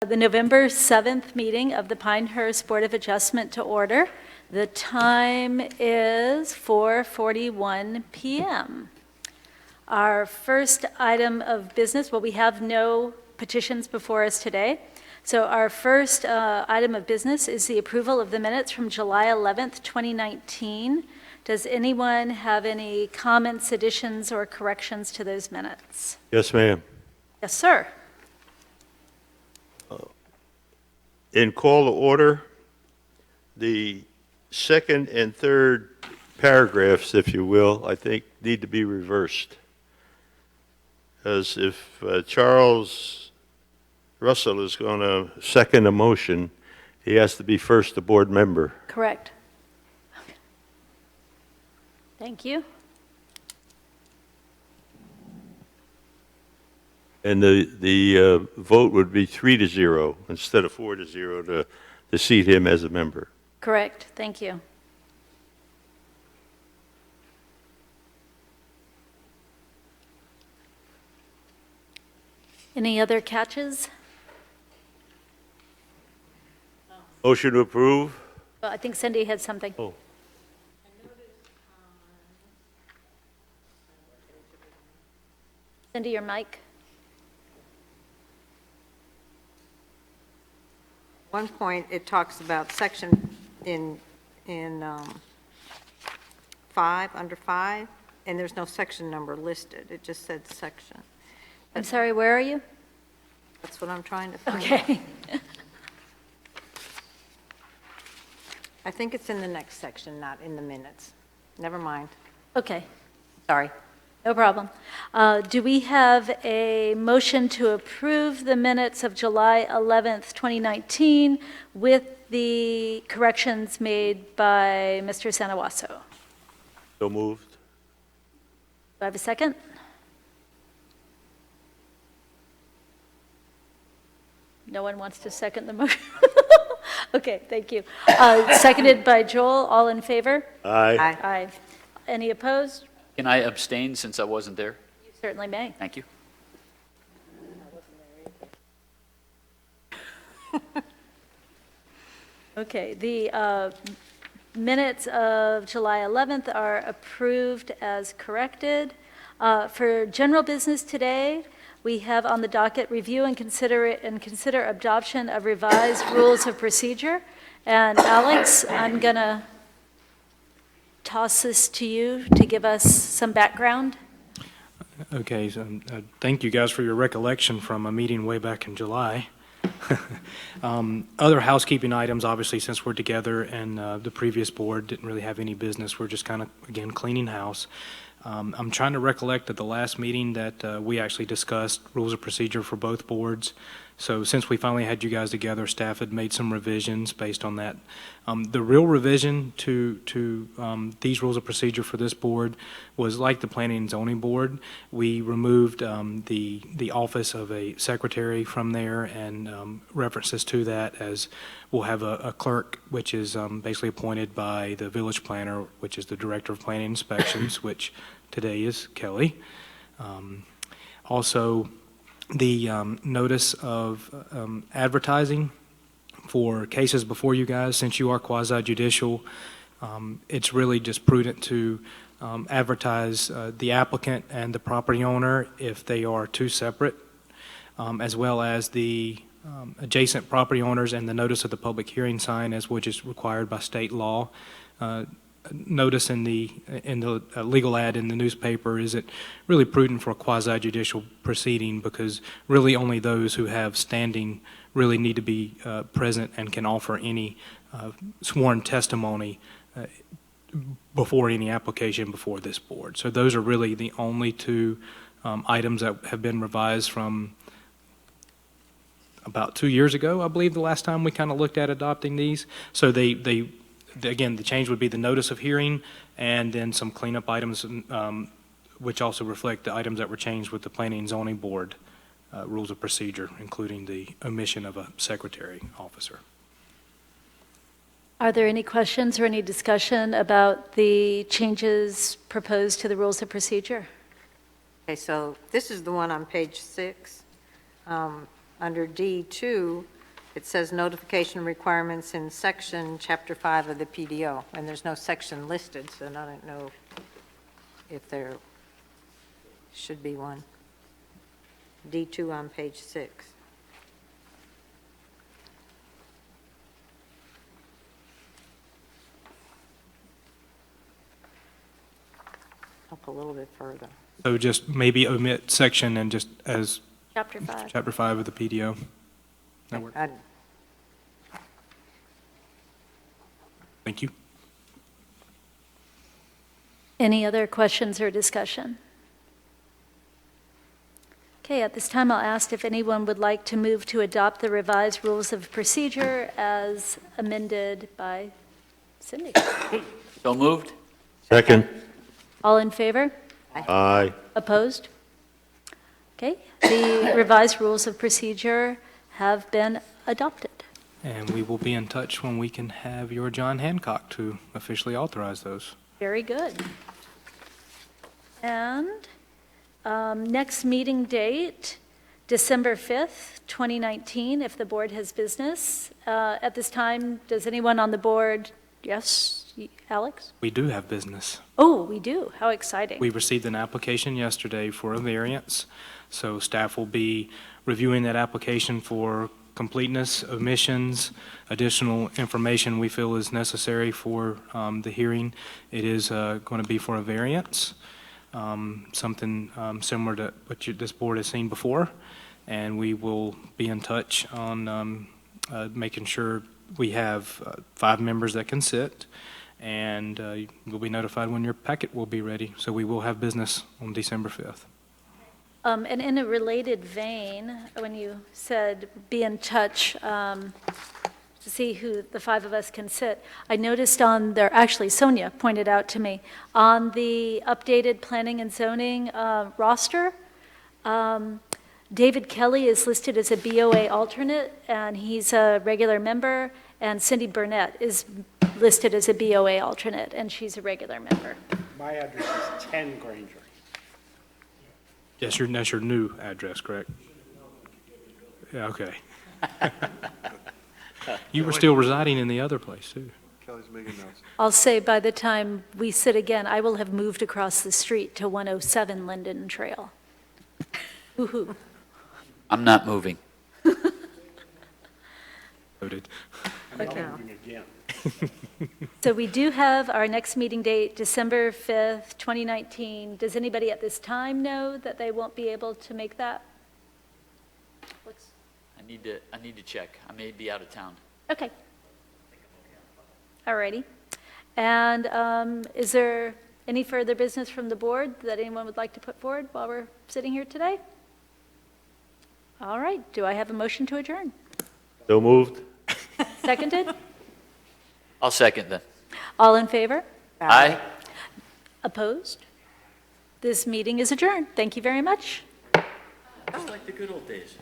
The November 7th meeting of the Pinehurst Board of Adjustment to order. The time is 4:41 p.m. Our first item of business, well, we have no petitions before us today. So our first item of business is the approval of the minutes from July 11th, 2019. Does anyone have any comments, additions, or corrections to those minutes? Yes, ma'am. Yes, sir. In call to order, the second and third paragraphs, if you will, I think need to be reversed. As if Charles Russell is going to second a motion, he has to be first a board member. Correct. Thank you. And the vote would be 3-0 instead of 4-0 to seat him as a member. Correct. Thank you. Any other catches? Motion to approve? Well, I think Cindy had something. Oh. Cindy, your mic. One point, it talks about section in 5, under 5, and there's no section number listed. It just said section. I'm sorry, where are you? That's what I'm trying to find. Okay. I think it's in the next section, not in the minutes. Never mind. Okay, Sorry. no problem. Do we have a motion to approve the minutes of July 11th, 2019 with the corrections made by Mr. Sanawaso? So moved. Do I have a second? No one wants to second the motion? Okay, thank you. Seconded by Joel, all in favor? Aye. Aye. Aye. Any opposed? Can I abstain since I wasn't there? You certainly may. Thank you. Okay, the minutes of July 11th are approved as corrected. For general business today, we have on the docket review and consider adoption of revised rules of procedure. And Alex, I'm going to toss this to you to give us some background. Okay, so thank you guys for your recollection from a meeting way back in July. Other housekeeping items, obviously, since we're together and the previous board didn't really have any business, we're just kind of, again, cleaning house. I'm trying to recollect at the last meeting that we actually discussed rules of procedure for both boards. So since we finally had you guys together, staff had made some revisions based on that. The real revision to these rules of procedure for this board was like the Planning and Zoning Board. We removed the office of a secretary from there and references to that as we'll have a clerk, which is basically appointed by the village planner, which is the director of planning inspections, which today is Kelly. Also, the notice of advertising for cases before you guys, since you are quasi-judicial, it's really just prudent to advertise the applicant and the property owner if they are two separate, as well as the adjacent property owners and the notice of the public hearing sign, as which is required by state law. Notice in the legal ad in the newspaper is it really prudent for a quasi-judicial proceeding because really only those who have standing really need to be present and can offer any sworn testimony before any application before this board. So those are really the only two items that have been revised from about 2 years ago, I believe, the last time we kind of looked at adopting these. So again, the change would be the notice of hearing and then some cleanup items, which also reflect the items that were changed with the Planning and Zoning Board rules of procedure, including the omission of a secretary officer. Are there any questions or any discussion about the changes proposed to the rules of procedure? Okay, so this is the one on page 6. under D2, it says notification requirements in section, chapter 5 of the PDO, and there's no section listed, so I don't know if there should be one. D2 on page 6. Up a little bit further. So just maybe omit section and just as Chapter 5. chapter 5 of the PDO. That works. I- Thank you. Any other questions or discussion? Okay, at this time, I'll ask if anyone would like to move to adopt the revised rules of procedure as amended by Cindy. So moved? Second. All in favor? Aye. Opposed? Okay, the revised rules of procedure have been adopted. And we will be in touch when we can have your John Hancock to officially authorize those. Very good. And next meeting date, December 5th, 2019, if the board has business. At this time, does anyone on the board, yes, Alex? We do have business. Oh, we do. How exciting. We received an application yesterday for a variance, so staff will be reviewing that application for completeness, omissions, additional information we feel is necessary for the hearing. It is going to be for a variance, something similar to what this board has seen before, and we will be in touch on making sure we have 5 members that can sit, and you'll be notified when your packet will be ready. So we will have business on December 5th. And in a related vein, when you said be in touch to see who the 5 of us can sit, I noticed on there, actually Sonia pointed out to me, on the updated planning and zoning roster, David Kelly is listed as a BOA alternate, and he's a regular member, and Cindy Burnett is listed as a BOA alternate, and she's a regular member. My address is 10 Granger. Yes, that's your new address, correct? Yeah, okay. You were still residing in the other place, too. Kelly's making notes. I'll say by the time we sit again, I will have moved across the street to 107 Linden Trail. Woo-hoo. I'm not moving. Noted. Okay. Moving again. So we do have our next meeting date, December 5th, 2019. Does anybody at this time know that they won't be able to make that? I need to check. I may be out of town. Okay. All righty. And is there any further business from the board that anyone would like to put forward while we're sitting here today? All right. Do I have a motion to adjourn? So moved. Seconded? I'll second then. All in favor? Aye? Opposed? This meeting is adjourned. Thank you very much. Just like the good old days.